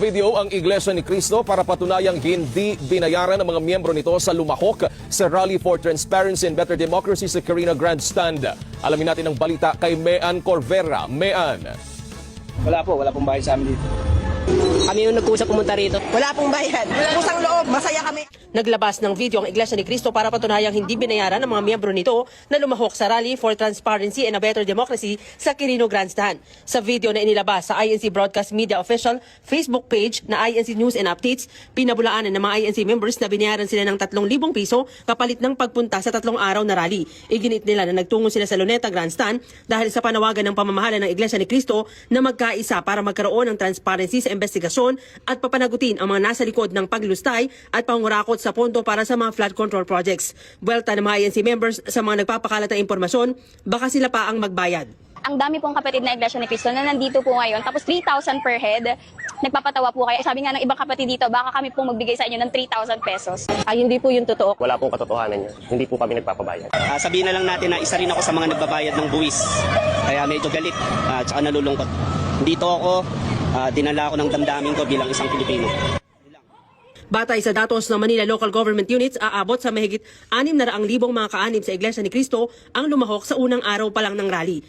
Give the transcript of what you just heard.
Video ang Iglesia ni Cristo para patunayang hindi binayaran ng mga miyembro nito sa lumahok sa Rally for Transparency and Better Democracy sa Quirino Grandstand. Alamin natin ang balita kay Mean Corvera. Mean. Wala pong bayad sa amin dito. Kami yung nag-usap pumunta rito. Wala pong bayad. Kusang loob, masaya kami. Naglabas ng video ang Iglesia ni Cristo para patunayang hindi binayaran ng mga miyembro nito na lumahok sa Rally for Transparency and a Better Democracy sa Quirino Grandstand. Sa video na inilabas sa INC Broadcast Media Official Facebook page na INC News and Updates, pinabulaanan ng mga INC members na binayaran sila ng 3,000 piso kapalit ng pagpunta sa 3 araw na rally. Iginit nila na nagtungo sila sa Luneta Grandstand dahil sa panawagan ng pamamahala ng Iglesia ni Cristo na magkaisa para magkaroon ng transparency sa investigasyon at papanagutin ang mga nasa likod ng paglustay at pangurakot sa pondo para sa mga flood control projects. Buwelta ng mga INC members sa mga nagpapakalat ng impormasyon, baka sila pa ang magbayad. Ang dami pong kapatid na Iglesia ni Cristo na nandito po ngayon, tapos 3,000 per head, nagpapatawa po kayo. Sabi nga ng ibang kapatid dito, baka kami pong magbigay sa inyo ng 3,000 pesos. Ay, hindi po yung totoo. Wala pong katotohanan yun. Hindi po kami nagpapabayad. Sabihin na lang natin na isa rin ako sa mga nagbabayad ng buwis. Kaya medyo galit at saka nalulungkot. Dito ako, dinala ako ng damdamin ko bilang isang Pilipino. Batay sa datos ng Manila Local Government Units, aabot sa mahigit 600,000 mga kaanib sa Iglesia ni Cristo ang lumahok sa unang araw pa lang ng rally.